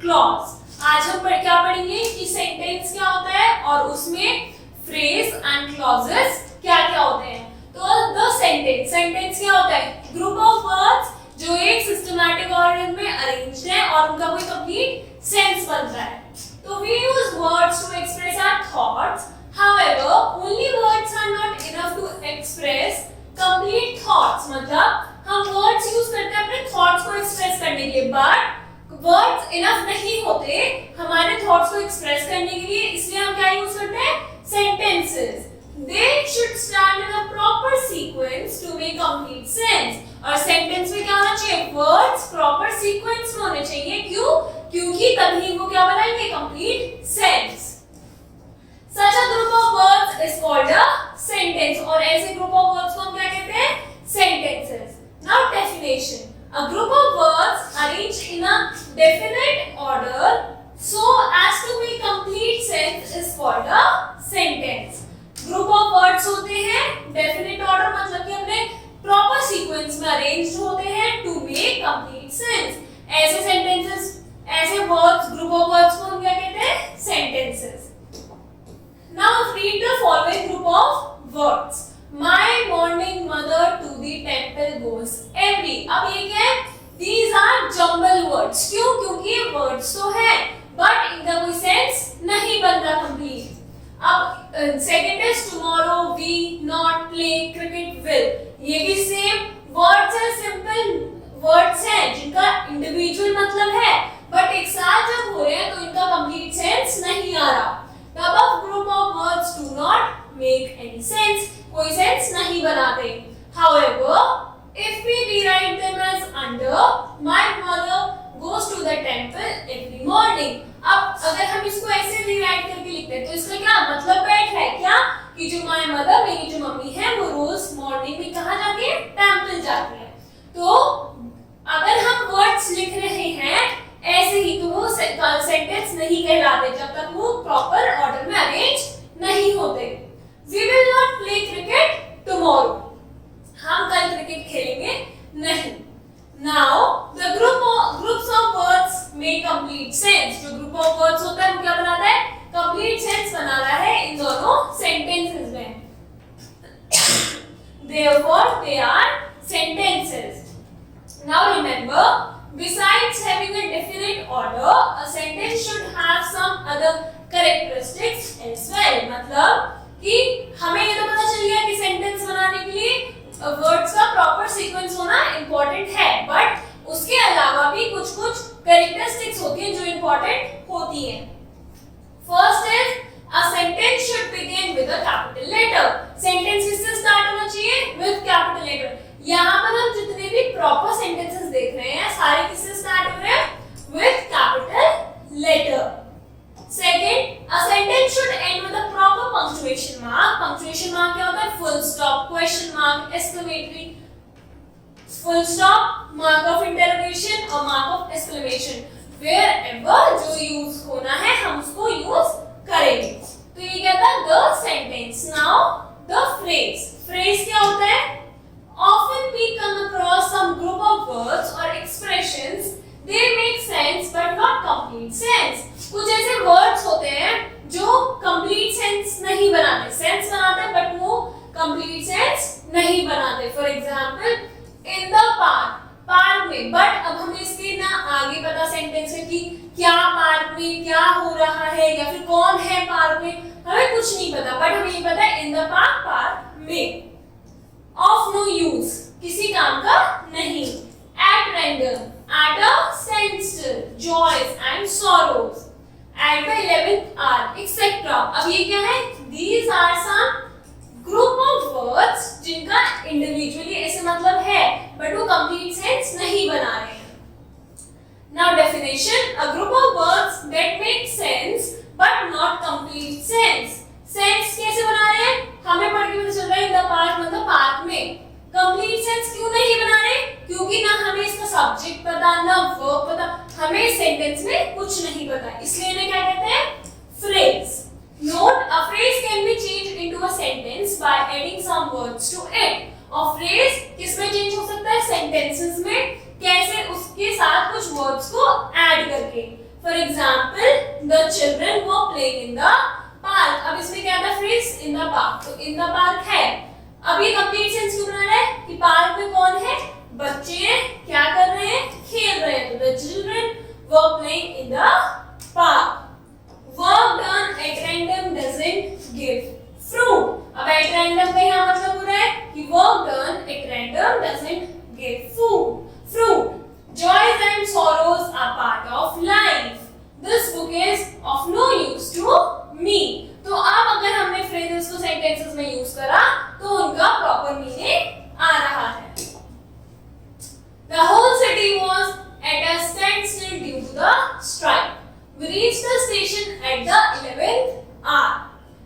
Clause. आज हम क्या पढ़ेंगे कि सेंटेंस क्या होता है और उसमें फ्रेज एंड क्लॉजेस क्या क्या होते हैं। तो द सेंटेंस क्या होता है? ग्रुप ऑफ वर्ड्स जो एक सिस्टमैटिक ऑर्डर में अरेंज्ड है और उनका कोई कंप्लीट सेंस बन रहा है। तो we use words to express our thoughts, however only words are not enough to express complete thoughts। मतलब हम वर्ड्स यूज करते हैं अपने थॉट्स को एक्सप्रेस करने के लिए, बट वर्ड्स इनफ नहीं होते हमारे थॉट्स को एक्सप्रेस करने के लिए, इसलिए हम क्या यूज करते हैं? Sentences. They should stand in a proper sequence to make complete sense। और सेंटेंस में क्या होना चाहिए? वर्ड्स प्रॉपर सीक्वेंस में होने चाहिए। क्यों? क्योंकि तभी वो क्या बनाएंगे? Complete sense. Such a group of words is called a sentence। और ऐसे ग्रुप ऑफ वर्ड्स को हम क्या कहते हैं? sentences। Now definition: a group of words arranged in a definite order so as to make complete sense is called a sentence। Group of words होते हैं definite order, मतलब कि अपने प्रॉपर सीक्वेंस में अरेंज्ड होते हैं टू मेक कंप्लीट सेंस। ऐसे sentences, ऐसे वर्ड्स, ग्रुप ऑफ वर्ड्स को हम क्या कहते हैं? Sentences. Now read the following group of words. My morning mother to the temple goes every. अब ये क्या है? These are jumble words. क्यों? क्योंकि ये वर्ड्स तो है बट इनका कोई सेंस नहीं बन रहा कंप्लीट। अब second is tomorrow, we, not, play, cricket, will. ये भी सेम वर्ड्स है, सिंपल वर्ड्स हैं जिनका इंडिविजुअल मतलब है बट एक साथ जब हो रहे हैं तो इनका कंप्लीट सेंस नहीं आ रहा। The above group of words do not make any sense। कोई सेंस नहीं बनाते। However, if we rewrite them as under my mother goes to the temple every morning। अब अगर हम इसको ऐसे रीराइट करके लिखते हैं तो इसका क्या मतलब बैठ है? क्या कि जो माय मदर, मेरी जो मम्मी है, वो रोज मॉर्निंग में कहाँ जाती है? टेंपल जाती है। तो अगर हम वर्ड्स लिख रहे हैं ऐसे ही तो वो सेंटेंस नहीं कहलाते जब तक वो प्रॉपर ऑर्डर में अरेंज नहीं होते। We will not play cricket tomorrow. हम कल क्रिकेट खेलेंगे नहीं। Now the groups of words make complete sense। जो ग्रुप ऑफ वर्ड्स होता है वो क्या बनाता है? कंप्लीट सेंस बना रहा है इन दोनों सेंटेंसेस में। Therefore they are sentences। Now remember, besides having a definite order, a sentence should have some other characteristics as well। मतलब कि हमें ये तो पता चल गया कि सेंटेंस बनाने के लिए वर्ड्स का प्रॉपर सीक्वेंस होना इंपॉर्टेंट है, बट उसके अलावा भी कुछ कुछ कैरेक्टरिस्टिक्स होती हैं जो इंपॉर्टेंट होती हैं। First is a sentence should begin with a capital letter. Sentence किससे स्टार्ट होना चाहिए? With capital letter. यहाँ पर हम जितने भी प्रॉपर सेंटेंसेस देख रहे हैं सारे किससे स्टार्ट हो रहे हैं? With capital letter. Second, a sentence should end with a proper punctuation mark। Punctuation mark क्या होता है? Full stop, question mark, exclamatory, full stop, mark of interrogation और mark of exclamation। Wherever जो use होना है हम उसको use करेंगे। तो ये क्या था? The sentence। Now the phrase। Phrase क्या होता है? Often we come across some group of words or expressions। They make sense but not complete sense। कुछ ऐसे वर्ड्स होते हैं जो कंप्लीट सेंस नहीं बनाते, सेंस बनाते हैं बट वो कंप्लीट सेंस नहीं बनाते। For example, in the park, park में, बट अब हमें इसके ना आगे पता सेंटेंस है कि क्या पार्क में क्या हो रहा है या फिर कौन है पार्क में, हमें कुछ नहीं पता, बट हमें ये पता है इन द पार्क, पार्क में। ऑफ नो यूज, किसी काम का नहीं। At random, at a sensor, joys and sorrows, at the 11th hour, etc। अब ये क्या है? These are some group of words जिनका individually ऐसे मतलब है but वो complete sense नहीं बना रहे हैं। Now definition: a group of words that make sense but not complete sense। Sense कैसे बना रहे हैं? हमें पढ़ के पता चल रहा है in the park मतलब पार्क में। कंप्लीट सेंस क्यों नहीं बना रहे? क्योंकि ना हमें इसका सब्जेक्ट पता ना वर्ब पता, हमें सेंटेंस में कुछ नहीं पता, इसलिए इन्हें क्या कहते हैं? Phrase. Note, a phrase can be changed into a sentence by adding some words to it. और फ्रेज किसमें चेंज हो सकता है? सेंटेंसेस में। कैसे? उसके साथ कुछ वर्ड्स को ऐड करके। फॉर एग्जाम्पल द चिल्ड्रन वो प्लेइंग इन द पार्क। अब इसमें क्या था फ्रेज इन द पार्क, तो इन द पार्क है। अब ये कंप्लीट सेंस क्यों बना रहा है कि पार्क में कौन है, बच्चे क्या कर रहे हैं, खेल रहे हैं। तो द चिल्ड्रन वो playing in the park. Work done at random doesn't give fruit. अब एट रैंडम का यहाँ मतलब हो रहा है कि work done at random doesn't give fruit. Joys and sorrows are part of life. This book is of no use to me. तो अब अगर हमने phrases को sentences में use करा तो उनका proper meaning आ रहा है। The whole city was at a standstill due to the strike. We reached the station at the 11th hour.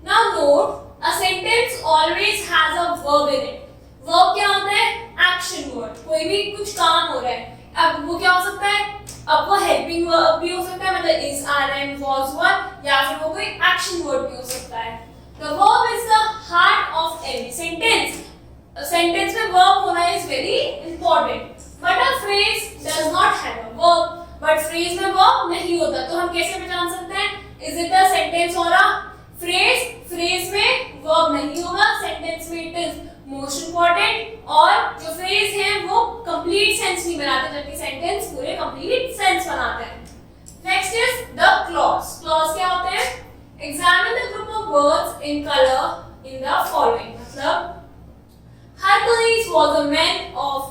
Now note, a sentence always has a verb in it. Verb क्या होता है, action word. कोई भी कुछ काम हो रहा है, अब वो क्या हो सकता है, अब वो हेल्पिंग वर्ब भी हो सकता है, मतलब इज, आर, एम, वाज, वर, या फिर वो कोई एक्शन वर्ड भी हो सकता है। The verb is the heart of every sentence. Sentence में वर्ब होना is very important. But a phrase does not have a verb, but phrase में वर्ब नहीं होता, तो हम कैसे पहचान सकते हैं, इज इट अ सेंटेंस और अ फ्रेज। फ्रेज में वर्ब नहीं होगा, सेंटेंस में इट इज मोस्ट इंपॉर्टेंट, और जो फ्रेज है वो कंप्लीट सेंस नहीं बनाते, जबकि सेंटेंस पूरे कंप्लीट सेंस बनाते हैं। Next is the clause. Clause क्या होते हैं, examine the group of words in colour in the following. मतलब Hercules was a man of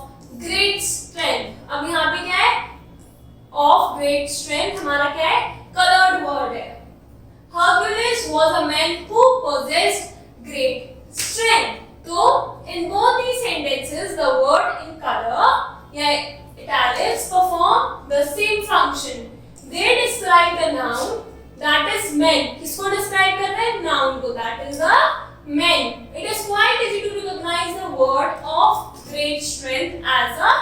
great strength. अब यहाँ पे क्या है, ऑफ ग्रेट स्ट्रेंथ हमारा क्या है, कलर्ड वर्ड है। Hercules was a man who possessed great strength. तो in both these sentences the word in color या italics perform the same function. They describe the noun that is man. किसको describe कर रहे हैं, noun को, that is a man. It is quite easy to recognize the word of great strength as a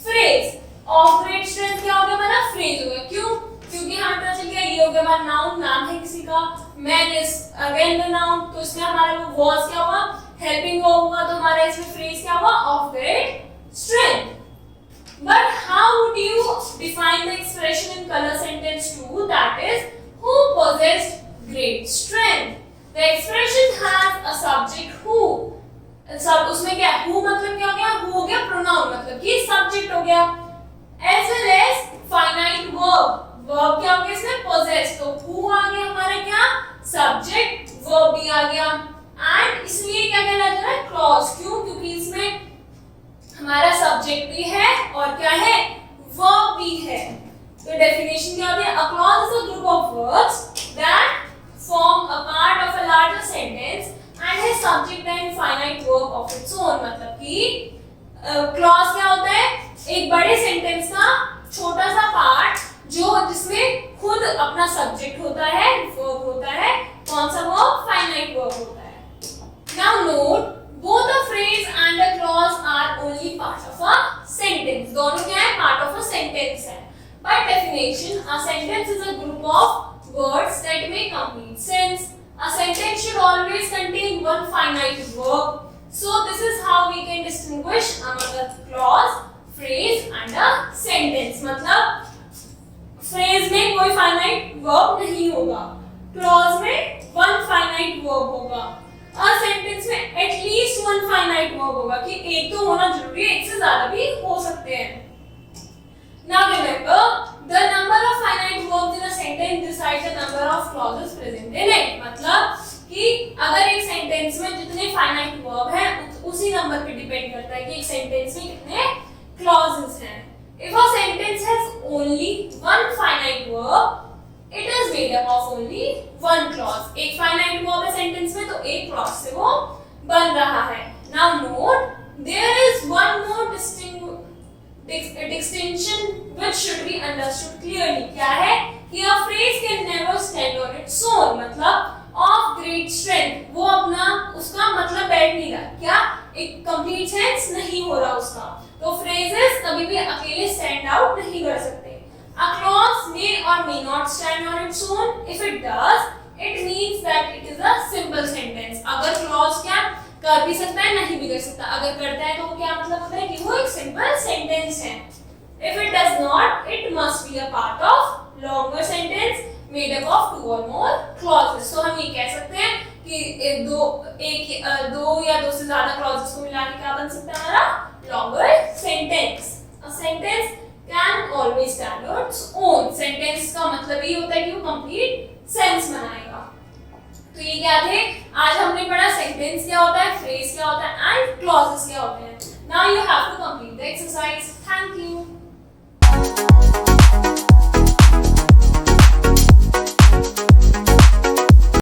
phrase. Of great strength क्या हो गया हमारा, phrase हो गया। क्यों, क्योंकि हमें पता चल गया ये हो गया हमारा नाउन, नाम है किसी का, man is again the noun, तो इसमें हमारा वो वाज क्या हुआ, हेल्पिंग वर्ब हुआ, तो हमारा इसमें फ्रेज क्या हुआ, of great strength. But how would you define the expression in colour sentence 2, that is who possessed great strength? The expression has a subject who. सब उसमें क्या, who मतलब क्या हो गया, who हो गया प्रोनाउन, मतलब कि सब्जेक्ट हो गया, as well as finite verb। Verb क्या हो गया इसमें, possess, तो who आ गया हमारा क्या, सब्जेक्ट, वर्ब भी आ गया, एंड इसलिए क्या कहलाता है, क्लॉज। क्यों, क्योंकि इसमें हमारा सब्जेक्ट भी है और क्या है, वर्ब भी है। तो डेफिनेशन क्या होती है, a clause is a group of words that form a part of a larger sentence and has subject and finite verb of its own. मतलब कि क्लॉज क्या होता है, एक बड़े सेंटेंस का छोटा सा पार्ट जो जिसमें खुद अपना सब्जेक्ट होता है, वर्ब होता है, कौन सा वर्ब, फाइनाइट वर्ब होता है। Now note, both a phrase and a clause are only part of a sentence. दोनों क्या है, पार्ट ऑफ अ सेंटेंस है। By definition a sentence is a group of words that make complete sense. A sentence should always contain one finite verb. So this is how we can distinguish among a clause, phrase and a sentence. मतलब phrase में कोई finite verb नहीं होगा, clause में one finite verb होगा, और sentence में at least one finite verb होगा, कि एक तो होना जरूरी है, एक से ज़्यादा भी हो सकते हैं। Now remember, the number of finite verbs in a sentence decides the number of clauses present in it. मतलब कि अगर एक सेंटेंस में जितने फाइनाइट वर्ब हैं उसी नंबर पे डिपेंड करता है कि एक सेंटेंस में कितने क्लॉजेस हैं। If a sentence has only one finite verb, it is made up of only one clause. एक finite verb है सेंटेंस में तो एक clause से वो बन रहा है। Now note, there is one more distinction which should be understood clearly. क्या है कि a phrase can never stand on its own। मतलब ऑफ ग्रेट स्ट्रेंथ, वो अपना उसका मतलब बैठ नहीं रहा, क्या एक कंप्लीट सेंस नहीं हो रहा उसका, तो फ्रेजेस कभी भी अकेले स्टैंड आउट नहीं कर सकते। अ क्लॉज मे और may not stand on its own. If it does, it means that it is a simple sentence. अगर क्लॉज क्या कर भी सकता है, नहीं भी कर सकता, अगर करता है तो क्या मतलब होता है कि वो एक सिंपल सेंटेंस है। If it does not, it must be a part of longer sentence made up of 2 or more clauses. So हम ये कह सकते हैं कि दो या दो से ज्यादा clauses को मिला के क्या बन सकता है हमारा longer sentence. A sentence can always stand on its own. Sentence का मतलब ये होता है कि वो complete sense बनाएगा. तो ये क्या थे? आज हमने पढ़ा sentence क्या होता है, phrase क्या होता है and clauses क्या होते हैं. Now you have to complete the exercise. Thank you.